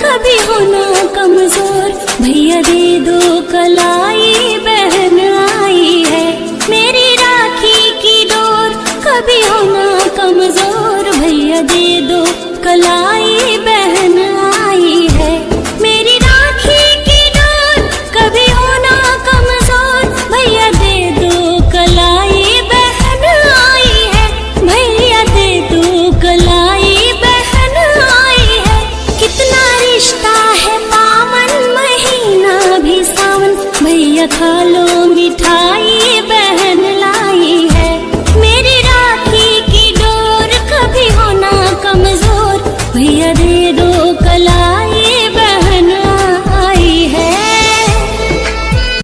कभी होना कमजोर, भैया दे दो कलाई, बहन आई है मेरी राखी की डोर। कभी होना कमजोर, भैया दे दो कलाई, बहन आई है मेरी राखी की डोर। कभी होना कमजोर, भैया दे दो कलाई, बहन आई है भैया दे दो कलाई, बहन आई है। कितना रिश्ता है पावन, महीना भी सावन, भैया खा लो मिठाई,